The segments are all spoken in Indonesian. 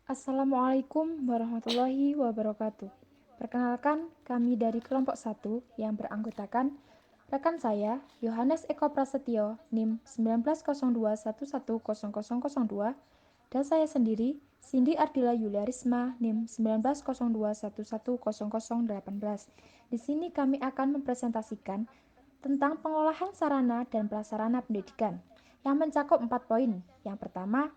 Assalamualaikum warahmatullahi wabarakatuh. Perkenalkan, kami dari kelompok 1 yang beranggotakan rekan saya, Yohanes Eko Prasetyo, NIM 1902110002, dan saya sendiri, Cindy Ardila Yuliarisma, NIM 1902110018. Di sini kami akan mempresentasikan tentang pengolahan sarana dan prasarana pendidikan yang mencakup 4 poin. Yang pertama,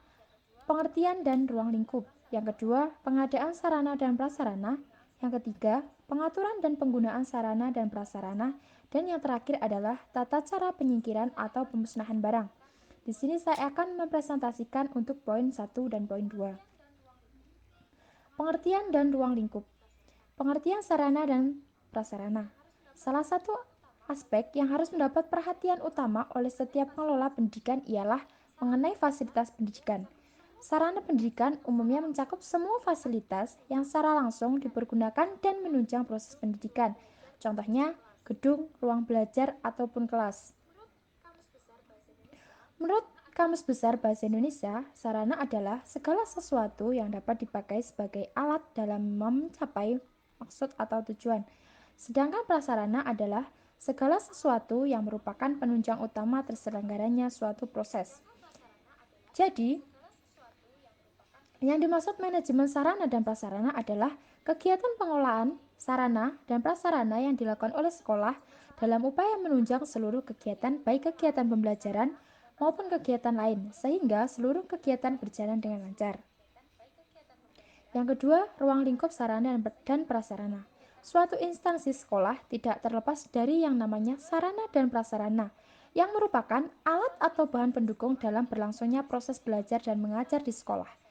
pengertian dan ruang lingkup. Yang kedua, pengadaan sarana dan prasarana. Yang ketiga, pengaturan dan penggunaan sarana dan prasarana. Dan yang terakhir adalah tata cara penyingkiran atau pemusnahan barang. Di sini saya akan mempresentasikan untuk poin 1 dan poin 2. Pengertian dan ruang lingkup. Pengertian sarana dan prasarana. Salah satu aspek yang harus mendapat perhatian utama oleh setiap pengelola pendidikan ialah mengenai fasilitas pendidikan. Sarana pendidikan umumnya mencakup semua fasilitas yang secara langsung dipergunakan dan menunjang proses pendidikan. Contohnya, gedung, ruang belajar, ataupun kelas. Menurut Kamus Besar Bahasa Indonesia, sarana adalah segala sesuatu yang dapat dipakai sebagai alat dalam mencapai maksud atau tujuan. Sedangkan prasarana adalah segala sesuatu yang merupakan penunjang utama terselenggaranya suatu proses. Jadi, yang dimaksud manajemen sarana dan prasarana adalah kegiatan pengolahan sarana dan prasarana yang dilakukan oleh sekolah dalam upaya menunjang seluruh kegiatan, baik kegiatan pembelajaran maupun kegiatan lain, sehingga seluruh kegiatan berjalan dengan lancar. Yang kedua, ruang lingkup sarana dan prasarana. Suatu instansi sekolah tidak terlepas dari yang namanya sarana dan prasarana, yang merupakan alat atau bahan pendukung dalam berlangsungnya proses belajar dan mengajar di sekolah.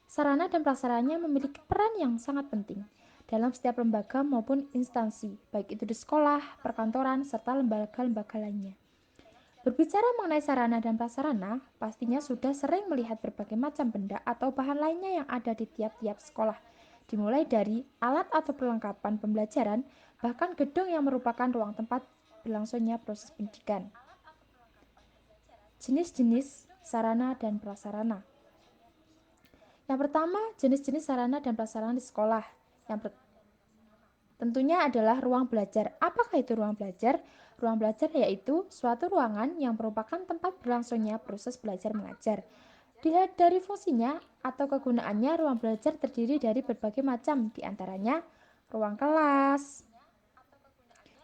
Sarana dan prasarananya memiliki peran yang sangat penting dalam setiap lembaga maupun instansi, baik itu di sekolah, perkantoran, serta lembaga-lembaga lainnya. Berbicara mengenai sarana dan prasarana, pastinya sudah sering melihat berbagai macam benda atau bahan lainnya yang ada di tiap-tiap sekolah, dimulai dari alat atau perlengkapan pembelajaran, bahkan gedung yang merupakan ruang tempat berlangsungnya proses pendidikan. Jenis-jenis sarana dan prasarana. Yang pertama, jenis-jenis sarana dan prasarana di sekolah. Tentunya adalah ruang belajar. Apakah itu ruang belajar? Ruang belajar yaitu suatu ruangan yang merupakan tempat berlangsungnya proses belajar mengajar. Dilihat dari fungsinya atau kegunaannya, ruang belajar terdiri dari berbagai macam, diantaranya ruang kelas,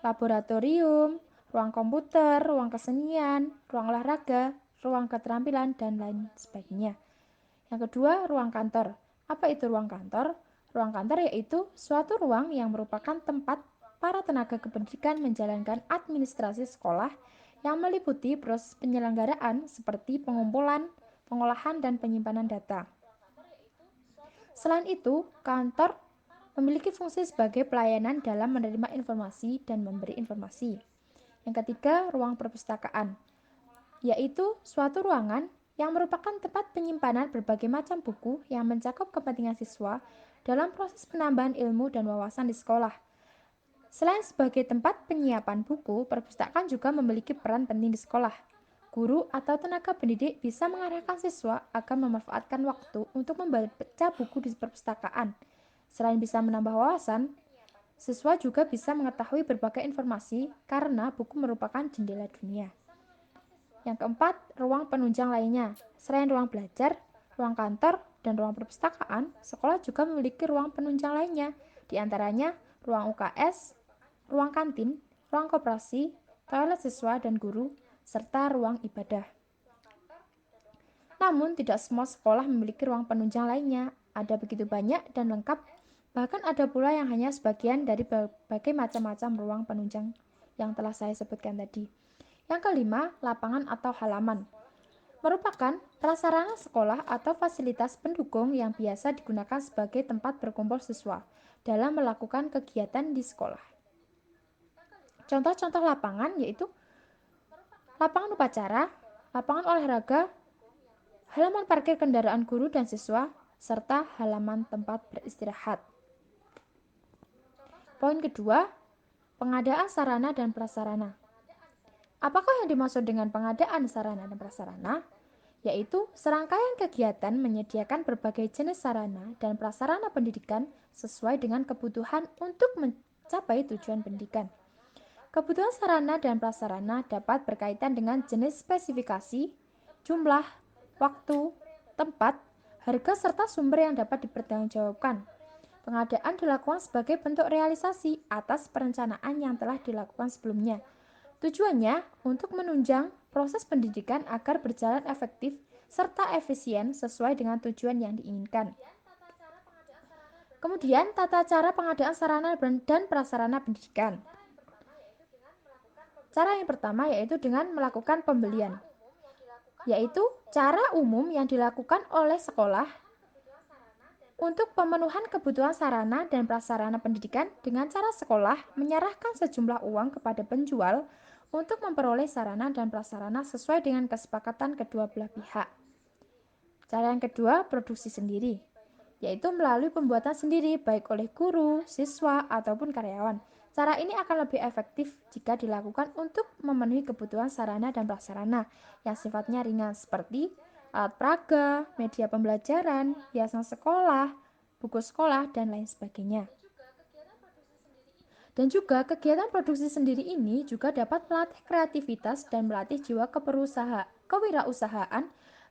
laboratorium, ruang komputer, ruang kesenian, ruang olahraga, ruang keterampilan, dan lain sebagainya. Yang kedua, ruang kantor. Apa itu ruang kantor? Ruang kantor yaitu suatu ruang yang merupakan tempat para tenaga kependidikan menjalankan administrasi sekolah yang meliputi proses penyelenggaraan seperti pengumpulan, pengolahan, dan penyimpanan data. Selain itu, kantor memiliki fungsi sebagai pelayanan dalam menerima informasi dan memberi informasi. Yang ketiga, ruang perpustakaan, yaitu suatu ruangan yang merupakan tempat penyimpanan berbagai macam buku yang mencakup kepentingan siswa dalam proses penambahan ilmu dan wawasan di sekolah. Selain sebagai tempat penyiapan buku, perpustakaan juga memiliki peran penting di sekolah. Guru atau tenaga pendidik bisa mengarahkan siswa agar memanfaatkan waktu untuk membaca buku di perpustakaan. Selain bisa menambah wawasan, siswa juga bisa mengetahui berbagai informasi karena buku merupakan jendela dunia. Yang keempat, ruang penunjang lainnya. Selain ruang belajar, ruang kantor, dan ruang perpustakaan, sekolah juga memiliki ruang penunjang lainnya, di antaranya ruang UKS, ruang kantin, ruang koperasi, toilet siswa dan guru, serta ruang ibadah. Namun, tidak semua sekolah memiliki ruang penunjang lainnya. Ada begitu banyak dan lengkap, bahkan ada pula yang hanya sebagian dari berbagai macam-macam ruang penunjang yang telah saya sebutkan tadi. Yang kelima, lapangan atau halaman. Merupakan prasarana sekolah atau fasilitas pendukung yang biasa digunakan sebagai tempat berkumpul siswa dalam melakukan kegiatan di sekolah. Contoh-contoh lapangan yaitu lapangan upacara, lapangan olahraga, halaman parkir kendaraan guru dan siswa, serta halaman tempat beristirahat. Poin kedua, pengadaan sarana dan prasarana. Apakah yang dimaksud dengan pengadaan sarana dan prasarana? yaitu serangkaian kegiatan menyediakan berbagai jenis sarana dan prasarana pendidikan sesuai dengan kebutuhan untuk mencapai tujuan pendidikan. Kebutuhan sarana dan prasarana dapat berkaitan dengan jenis spesifikasi, jumlah, waktu, tempat, harga, serta sumber yang dapat dipertanggungjawabkan. Pengadaan dilakukan sebagai bentuk realisasi atas perencanaan yang telah dilakukan sebelumnya. Tujuannya untuk menunjang proses pendidikan agar berjalan efektif serta efisien sesuai dengan tujuan yang diinginkan. Kemudian, tata cara pengadaan sarana dan prasarana pendidikan. Cara yang pertama yaitu dengan melakukan pembelian, yaitu cara umum yang dilakukan oleh sekolah untuk pemenuhan kebutuhan sarana dan prasarana pendidikan dengan cara sekolah menyerahkan sejumlah uang kepada penjual untuk memperoleh sarana dan prasarana sesuai dengan kesepakatan kedua belah pihak. Cara yang kedua, produksi sendiri, yaitu melalui pembuatan sendiri baik oleh guru, siswa, ataupun karyawan. Cara ini akan lebih efektif jika dilakukan untuk memenuhi kebutuhan sarana dan prasarana yang sifatnya ringan seperti alat peraga, media pembelajaran, hiasan sekolah, buku sekolah, dan lain sebagainya. Dan juga kegiatan produksi sendiri ini juga dapat melatih kreativitas dan melatih jiwa kewirausahaan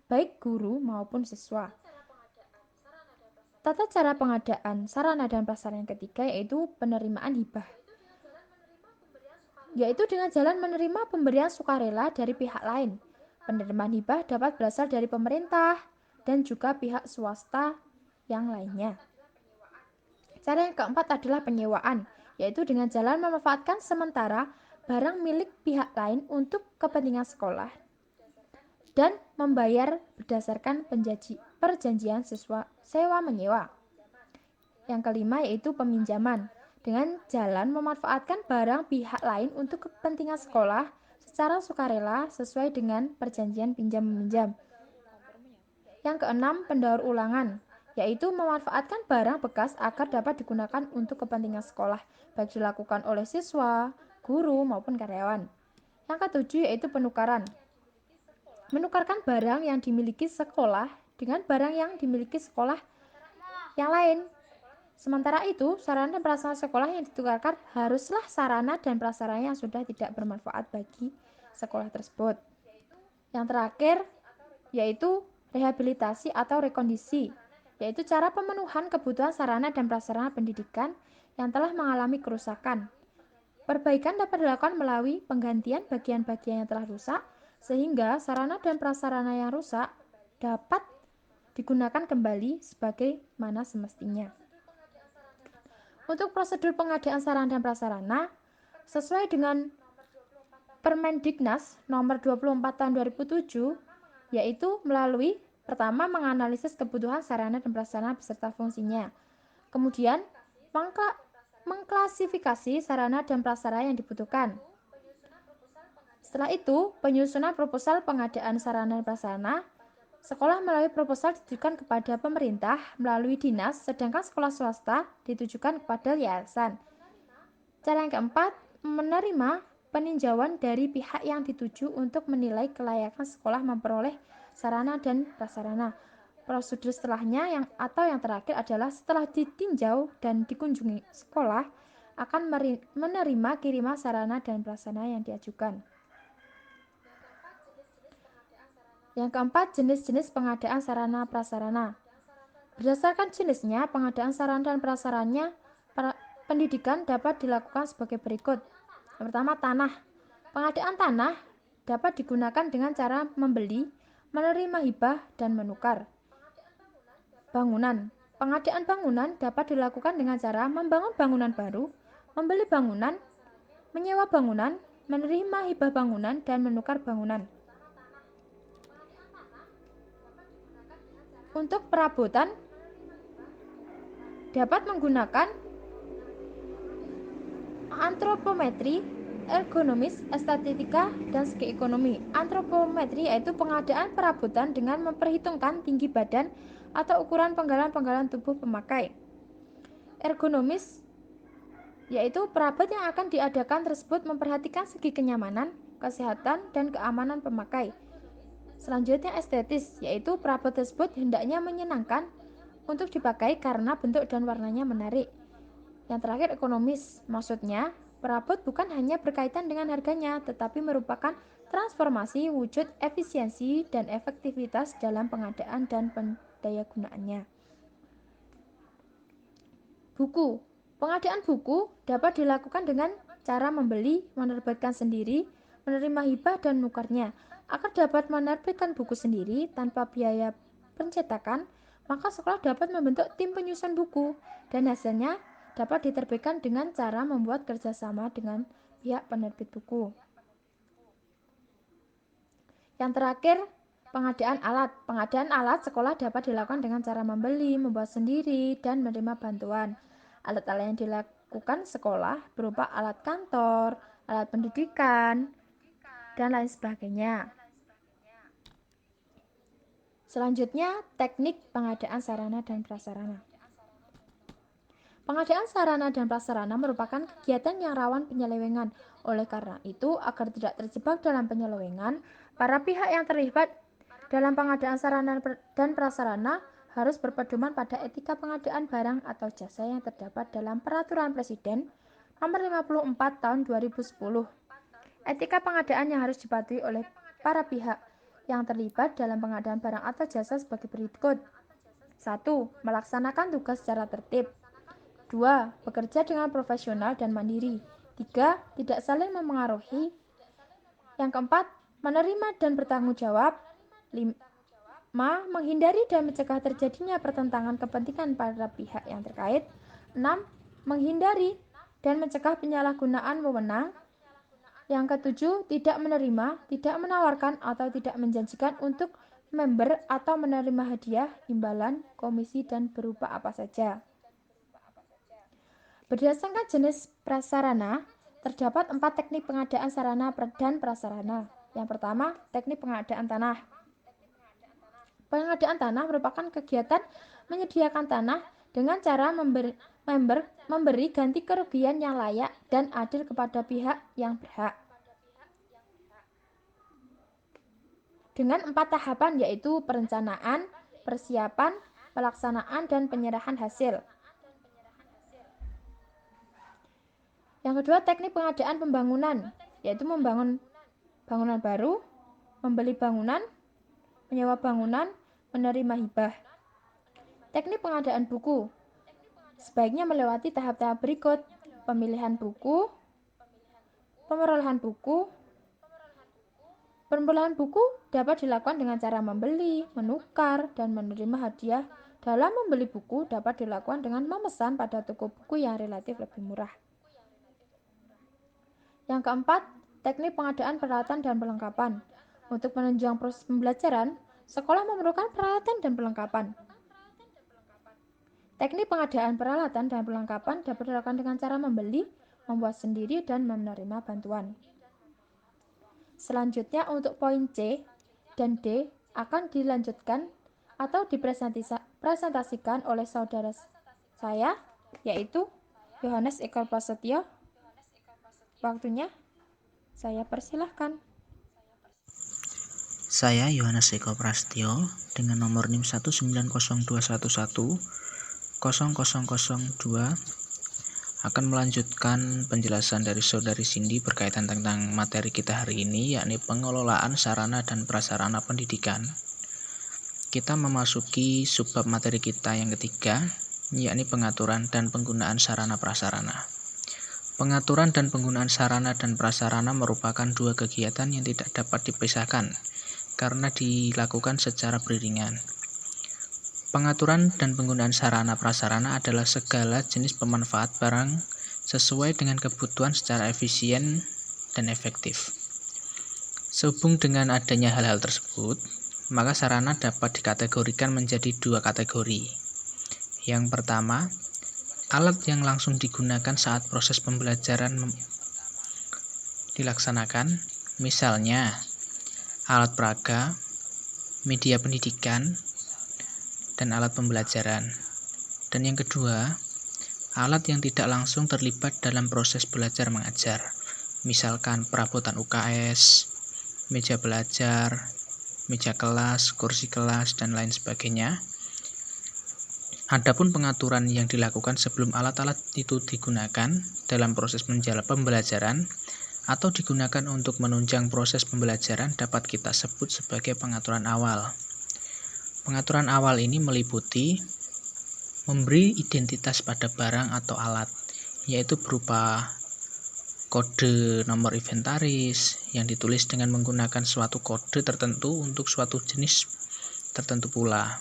baik guru maupun siswa. Tata cara pengadaan sarana dan prasarana yang ketiga yaitu penerimaan hibah, yaitu dengan jalan menerima pemberian sukarela dari pihak lain. Penerimaan hibah dapat berasal dari pemerintah dan juga pihak swasta yang lainnya. Cara yang keempat adalah penyewaan, yaitu dengan jalan memanfaatkan sementara barang milik pihak lain untuk kepentingan sekolah dan membayar berdasarkan perjanjian sewa menyewa. Yang kelima yaitu peminjaman, dengan jalan memanfaatkan barang pihak lain untuk kepentingan sekolah secara sukarela sesuai dengan perjanjian pinjam-meminjam. Yang keenam, pendaur ulangan, yaitu memanfaatkan barang bekas agar dapat digunakan untuk kepentingan sekolah, baik dilakukan oleh siswa, guru, maupun karyawan. Yang ketujuh yaitu penukaran. Menukarkan barang yang dimiliki sekolah dengan barang yang dimiliki sekolah yang lain. Sementara itu, sarana dan prasarana sekolah yang ditukarkan haruslah sarana dan prasarana yang sudah tidak bermanfaat bagi sekolah tersebut. Yang terakhir yaitu rehabilitasi atau rekondisi, yaitu cara pemenuhan kebutuhan sarana dan prasarana pendidikan yang telah mengalami kerusakan. Perbaikan dapat dilakukan melalui penggantian bagian-bagian yang telah rusak, sehingga sarana dan prasarana yang rusak dapat digunakan kembali sebagaimana semestinya. Untuk prosedur pengadaan sarana dan prasarana, sesuai dengan Permendiknas nomor 24 tahun 2007, yaitu melalui pertama menganalisis kebutuhan sarana dan prasarana beserta fungsinya. Kemudian mengklasifikasi sarana dan prasarana yang dibutuhkan. Setelah itu, penyusunan proposal pengadaan sarana dan prasarana. Sekolah melalui proposal ditujukan kepada pemerintah melalui dinas, sedangkan sekolah swasta ditujukan kepada yayasan. Cara yang keempat, menerima peninjauan dari pihak yang dituju untuk menilai kelayakan sekolah memperoleh sarana dan prasarana. Prosedur setelahnya yang terakhir adalah setelah ditinjau dan dikunjungi sekolah akan menerima kiriman sarana dan prasarana yang diajukan. Yang keempat, jenis-jenis pengadaan sarana prasarana. Berdasarkan jenisnya, pengadaan sarana dan prasarananya pendidikan dapat dilakukan sebagai berikut. Yang pertama, tanah. Pengadaan tanah dapat digunakan dengan cara membeli, menerima hibah, dan menukar. Bangunan. Pengadaan bangunan dapat dilakukan dengan cara membangun bangunan baru, membeli bangunan, menyewa bangunan, menerima hibah bangunan, dan menukar bangunan. Untuk perabotan dapat menggunakan antropometri, ergonomis, estetika, dan segi ekonomi. Antropometri yaitu pengadaan perabotan dengan memperhitungkan tinggi badan atau ukuran penggalan-penggalan tubuh pemakai. Ergonomis yaitu perabot yang akan diadakan tersebut memperhatikan segi kenyamanan, kesehatan, dan keamanan pemakai. Selanjutnya estetis, yaitu perabot tersebut hendaknya menyenangkan untuk dipakai karena bentuk dan warnanya menarik. Yang terakhir ekonomis, maksudnya perabot bukan hanya berkaitan dengan harganya, tetapi merupakan transformasi wujud efisiensi dan efektivitas dalam pengadaan dan pendayagunaannya. Buku. Pengadaan buku dapat dilakukan dengan cara membeli, menerbitkan sendiri, menerima hibah dan menukarnya. Agar dapat menerbitkan buku sendiri tanpa biaya pencetakan, maka sekolah dapat membentuk tim penyusun buku dan hasilnya dapat diterbitkan dengan cara membuat kerjasama dengan pihak penerbit buku. Yang terakhir, pengadaan alat. Pengadaan alat sekolah dapat dilakukan dengan cara membeli, membuat sendiri, dan menerima bantuan. Alat-alat yang dilakukan sekolah berupa alat kantor, alat pendidikan, dan lain sebagainya. Selanjutnya, teknik pengadaan sarana dan prasarana. Pengadaan sarana dan prasarana merupakan kegiatan yang rawan penyelewengan. Oleh karena itu, agar tidak terjebak dalam penyelewengan, para pihak yang terlibat dalam pengadaan sarana dan prasarana harus berpedoman pada etika pengadaan barang atau jasa yang terdapat dalam Peraturan Presiden Nomor 54 Tahun 2010. Etika pengadaan yang harus dipatuhi oleh para pihak yang terlibat dalam pengadaan barang atau jasa sebagai berikut. 1. Melaksanakan tugas secara tertib. 2. Bekerja dengan profesional dan mandiri. 3. Tidak saling memengaruhi. Yang keempat, menerima dan bertanggung jawab. 5. Menghindari dan mencegah terjadinya pertentangan kepentingan para pihak yang terkait. 6. Menghindari dan mencegah penyalahgunaan wewenang. Yang ketujuh, tidak menerima, tidak menawarkan, atau tidak menjanjikan untuk member atau menerima hadiah, imbalan, komisi, dan berupa apa saja. Berdasarkan jenis prasarana, terdapat 4 teknik pengadaan sarana dan prasarana. Yang pertama, teknik pengadaan tanah. Pengadaan tanah merupakan kegiatan menyediakan tanah dengan cara memberi ganti kerugian yang layak dan adil kepada pihak yang berhak. Dengan 4 tahapan yaitu perencanaan, persiapan, pelaksanaan, dan penyerahan hasil. Yang kedua, teknik pengadaan pembangunan, yaitu membangun bangunan baru, membeli bangunan, menyewa bangunan, menerima hibah. Teknik pengadaan buku sebaiknya melewati tahap-tahap berikut: pemilihan buku, pemerolehan buku. Pemilihan buku dapat dilakukan dengan cara membeli, menukar, dan menerima hadiah. Dalam membeli buku dapat dilakukan dengan memesan pada toko buku yang relatif lebih murah. Yang keempat, teknik pengadaan peralatan dan perlengkapan. Untuk menunjang proses pembelajaran, sekolah memerlukan peralatan dan perlengkapan. Teknik pengadaan peralatan dan perlengkapan dapat dilakukan dengan cara membeli, membuat sendiri, dan menerima bantuan. Selanjutnya untuk poin C dan D akan dilanjutkan atau dipresentasikan oleh saudara saya, yaitu Yohanes Eko Prasetyo. Waktunya saya persilahkan. Saya Yohanes Eko Prasetyo dengan nomor NIM 19021110002 akan melanjutkan penjelasan dari Saudari Cindy berkaitan tentang materi kita hari ini, yakni pengelolaan sarana dan prasarana pendidikan. Kita memasuki subbab materi kita yang ketiga, yakni pengaturan dan penggunaan sarana prasarana. Pengaturan dan penggunaan sarana dan prasarana merupakan dua kegiatan yang tidak dapat dipisahkan karena dilakukan secara beriringan. Pengaturan dan penggunaan sarana prasarana adalah segala jenis pemanfaat barang sesuai dengan kebutuhan secara efisien dan efektif. Sehubung dengan adanya hal-hal tersebut, maka sarana dapat dikategorikan menjadi dua kategori. Yang pertama, alat yang langsung digunakan saat proses pembelajaran dilaksanakan, misalnya alat peraga, media pendidikan, dan alat pembelajaran. Dan yang kedua, alat yang tidak langsung terlibat dalam proses belajar mengajar, misalkan perabotan UKS, meja belajar, meja kelas, kursi kelas, dan lain sebagainya. Adapun pengaturan yang dilakukan sebelum alat-alat itu digunakan dalam proses pembelajaran atau digunakan untuk menunjang proses pembelajaran dapat kita sebut sebagai pengaturan awal. Pengaturan awal ini meliputi memberi identitas pada barang atau alat, yaitu berupa kode nomor inventaris yang ditulis dengan menggunakan suatu kode tertentu untuk suatu jenis tertentu pula.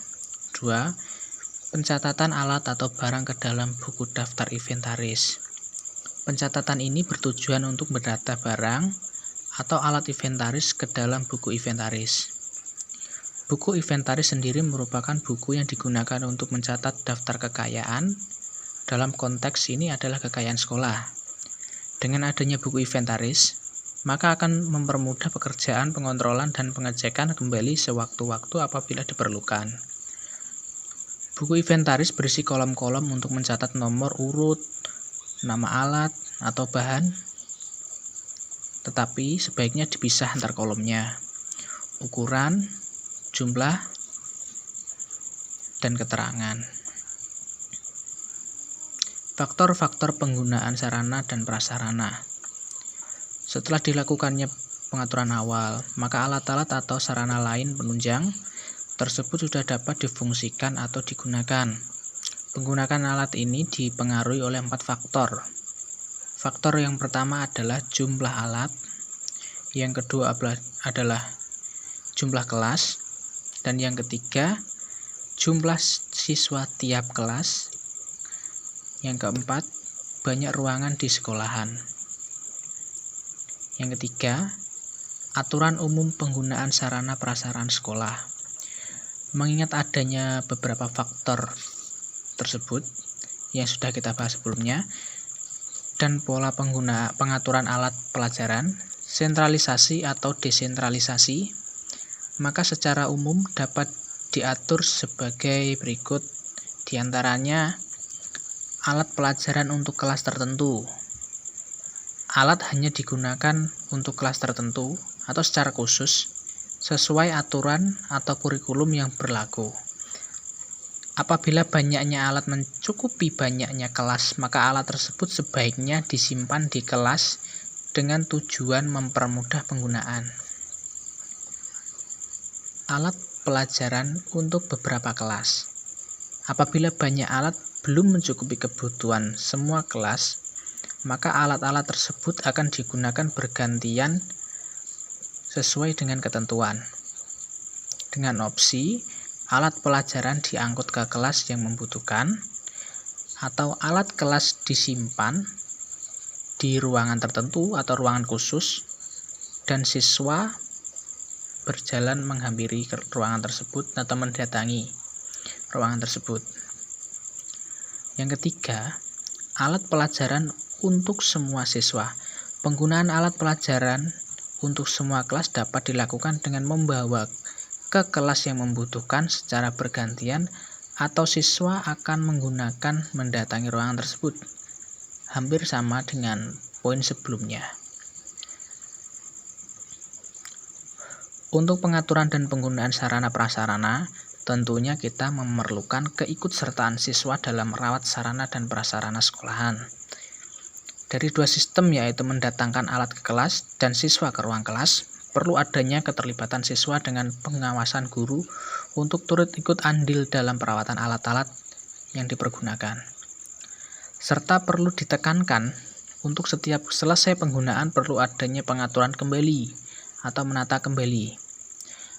2. Pencatatan alat atau barang ke dalam buku daftar inventaris. Pencatatan ini bertujuan untuk mendata barang atau alat inventaris ke dalam buku inventaris. Buku inventaris sendiri merupakan buku yang digunakan untuk mencatat daftar kekayaan. Dalam konteks ini adalah kekayaan sekolah. Dengan adanya buku inventaris, maka akan mempermudah pekerjaan pengontrolan dan pengecekan kembali sewaktu-waktu apabila diperlukan. Buku inventaris berisi kolom-kolom untuk mencatat nomor urut, nama alat, atau bahan, tetapi sebaiknya dipisah antar kolomnya. Ukuran, jumlah, dan keterangan. Faktor-faktor penggunaan sarana dan prasarana. Setelah dilakukannya pengaturan awal, maka alat-alat atau sarana lain penunjang tersebut sudah dapat difungsikan atau digunakan. Penggunaan alat ini dipengaruhi oleh 4 faktor. Faktor yang pertama adalah jumlah alat, yang kedua adalah jumlah kelas, dan yang ketiga jumlah siswa tiap kelas, yang keempat banyak ruangan di sekolahan. Yang ketiga, aturan umum penggunaan sarana prasarana sekolah. Mengingat adanya beberapa faktor tersebut yang sudah kita bahas sebelumnya dan pola pengaturan alat pelajaran, sentralisasi atau desentralisasi, maka secara umum dapat diatur sebagai berikut. Di antaranya alat pelajaran untuk kelas tertentu. Alat hanya digunakan untuk kelas tertentu atau secara khusus sesuai aturan atau kurikulum yang berlaku. Apabila banyaknya alat mencukupi banyaknya kelas, maka alat tersebut sebaiknya disimpan di kelas dengan tujuan mempermudah penggunaan. Alat pelajaran untuk beberapa kelas. Apabila banyak alat belum mencukupi kebutuhan semua kelas, maka alat-alat tersebut akan digunakan bergantian sesuai dengan ketentuan. Dengan opsi alat pelajaran diangkut ke kelas yang membutuhkan, atau alat kelas disimpan di ruangan tertentu atau ruangan khusus, dan siswa berjalan menghampiri ruangan tersebut atau mendatangi ruangan tersebut. Yang ketiga, alat pelajaran untuk semua siswa. Penggunaan alat pelajaran untuk semua kelas dapat dilakukan dengan membawa ke kelas yang membutuhkan secara bergantian atau siswa akan menggunakan mendatangi ruangan tersebut. Hampir sama dengan poin sebelumnya. Untuk pengaturan dan penggunaan sarana prasarana, tentunya kita memerlukan keikutsertaan siswa dalam merawat sarana dan prasarana sekolahan. Dari 2 sistem, yaitu mendatangkan alat ke kelas dan siswa ke ruang kelas, perlu adanya keterlibatan siswa dengan pengawasan guru untuk turut ikut andil dalam perawatan alat-alat yang dipergunakan. Serta perlu ditekankan untuk setiap selesai penggunaan perlu adanya pengaturan kembali atau menata kembali.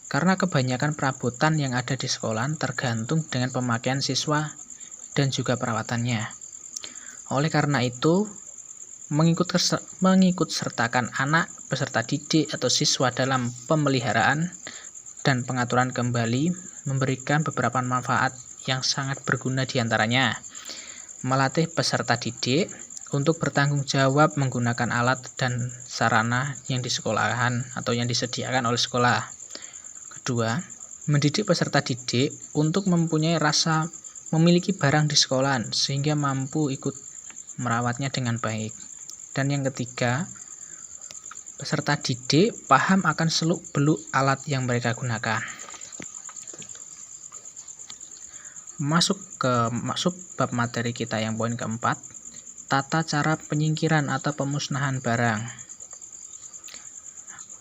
Karena kebanyakan perabotan yang ada di sekolah tergantung dengan pemakaian siswa dan juga perawatannya. Oleh karena itu, mengikut sertakan anak peserta didik atau siswa dalam pemeliharaan dan pengaturan kembali memberikan beberapa manfaat yang sangat berguna, diantaranya melatih peserta didik untuk bertanggung jawab menggunakan alat dan sarana yang di sekolahan atau yang disediakan oleh sekolah. Kedua, mendidik peserta didik untuk mempunyai rasa memiliki barang di sekolahan sehingga mampu ikut merawatnya dengan baik. Dan yang ketiga, Peserta didik paham akan seluk-beluk alat yang mereka gunakan. Masuk ke bab materi kita yang poin keempat, tata cara penyingkiran atau pemusnahan barang.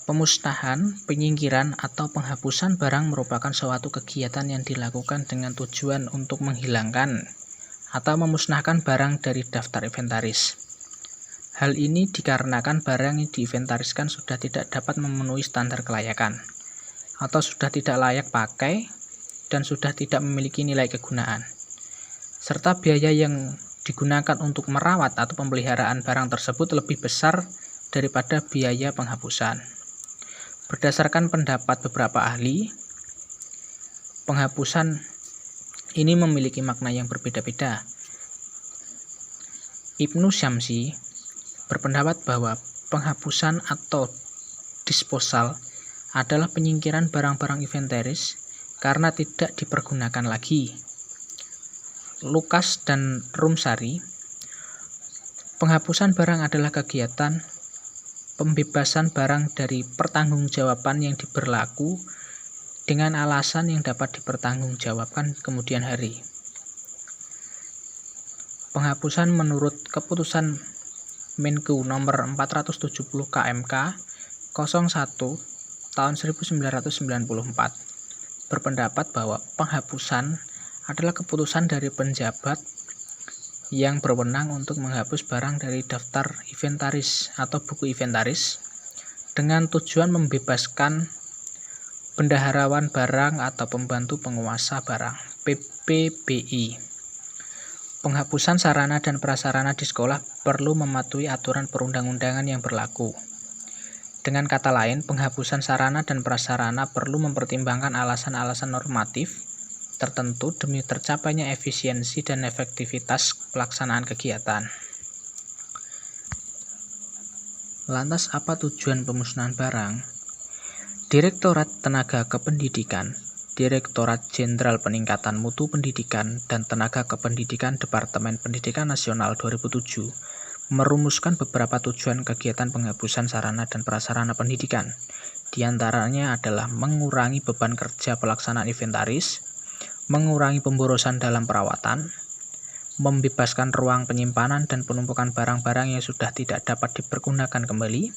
Pemusnahan, penyingkiran, atau penghapusan barang merupakan suatu kegiatan yang dilakukan dengan tujuan untuk menghilangkan atau memusnahkan barang dari daftar inventaris. Hal ini dikarenakan barang yang diinventariskan sudah tidak dapat memenuhi standar kelayakan, atau sudah tidak layak pakai, dan sudah tidak memiliki nilai kegunaan, serta biaya yang digunakan untuk merawat atau pemeliharaan barang tersebut lebih besar daripada biaya penghapusan. Berdasarkan pendapat beberapa ahli, penghapusan ini memiliki makna yang berbeda-beda. Ibnu Syamsi berpendapat bahwa penghapusan atau disposal adalah penyingkiran barang-barang inventaris karena tidak dipergunakan lagi. Lukas dan Rumsari, penghapusan barang adalah kegiatan pembebasan barang dari pertanggungjawaban yang berlaku dengan alasan yang dapat dipertanggungjawabkan kemudian hari. Penghapusan menurut keputusan Menku nomor 470 KMK 01 tahun 1994 berpendapat bahwa penghapusan adalah keputusan dari penjabat yang berwenang untuk menghapus barang dari daftar inventaris atau buku inventaris dengan tujuan membebaskan bendaharawan barang atau pembantu penguasa barang (PPBI). Penghapusan sarana dan prasarana di sekolah perlu mematuhi aturan perundang-undangan yang berlaku. Dengan kata lain, penghapusan sarana dan prasarana perlu mempertimbangkan alasan-alasan normatif tertentu demi tercapainya efisiensi dan efektivitas pelaksanaan kegiatan. Lantas apa tujuan pemusnahan barang? Direktorat Tenaga Kependidikan, Direktorat Jenderal Peningkatan Mutu Pendidikan dan Tenaga Kependidikan Departemen Pendidikan Nasional 2007 merumuskan beberapa tujuan kegiatan penghapusan sarana dan prasarana pendidikan. Di antaranya adalah mengurangi beban kerja pelaksanaan inventaris, mengurangi pemborosan dalam perawatan, membebaskan ruang penyimpanan dan penumpukan barang-barang yang sudah tidak dapat dipergunakan kembali.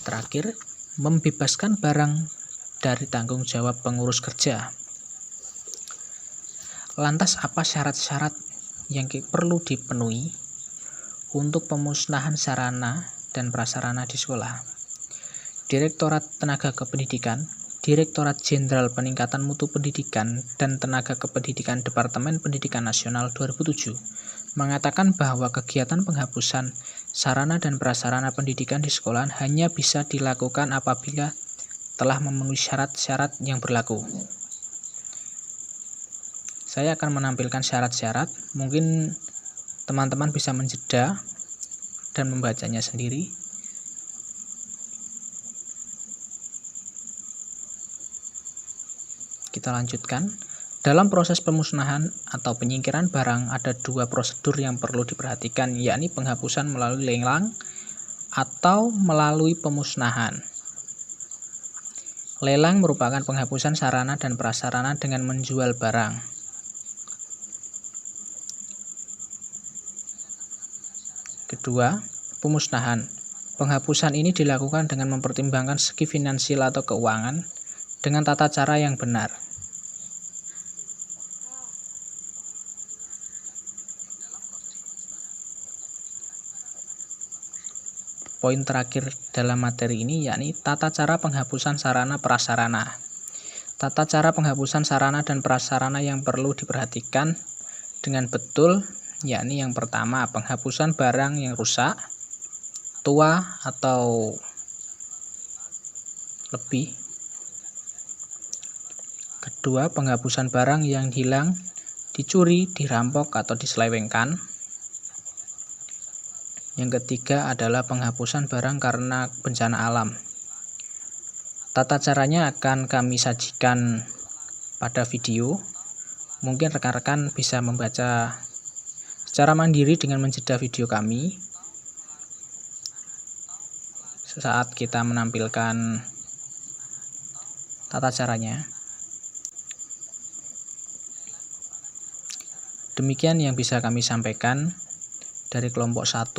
Terakhir, membebaskan barang dari tanggung jawab pengurus kerja. Lantas apa syarat-syarat yang perlu dipenuhi untuk pemusnahan sarana dan prasarana di sekolah? Direktorat Tenaga Kependidikan, Direktorat Jenderal Peningkatan Mutu Pendidikan dan Tenaga Kependidikan Departemen Pendidikan Nasional 2007 mengatakan bahwa kegiatan penghapusan sarana dan prasarana pendidikan di sekolah hanya bisa dilakukan apabila telah memenuhi syarat-syarat yang berlaku. Saya akan menampilkan syarat-syarat, mungkin teman-teman bisa menjeda dan membacanya sendiri. Kita lanjutkan. Dalam proses pemusnahan atau penyingkiran barang ada dua prosedur yang perlu diperhatikan, yakni penghapusan melalui lelang atau melalui pemusnahan. Lelang merupakan penghapusan sarana dan prasarana dengan menjual barang. Kedua, pemusnahan. Penghapusan ini dilakukan dengan mempertimbangkan segi finansial atau keuangan dengan tata cara yang benar. Poin terakhir dalam materi ini yakni tata cara penghapusan sarana prasarana. Tata cara penghapusan sarana dan prasarana yang perlu diperhatikan dengan betul yakni yang pertama, penghapusan barang yang rusak, tua atau lebih. Kedua, penghapusan barang yang hilang, dicuri, dirampok atau diselewengkan. Yang ketiga adalah penghapusan barang karena bencana alam. Tata caranya akan kami sajikan pada video. Mungkin rekan-rekan bisa membaca secara mandiri dengan menjeda video kami. saat kita menampilkan tata caranya. Demikian yang bisa kami sampaikan dari kelompok 1.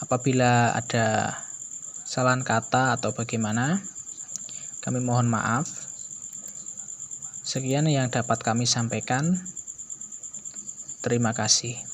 Apabila ada kesalahan kata atau bagaimana, kami mohon maaf. Sekian yang dapat kami sampaikan. Terima kasih.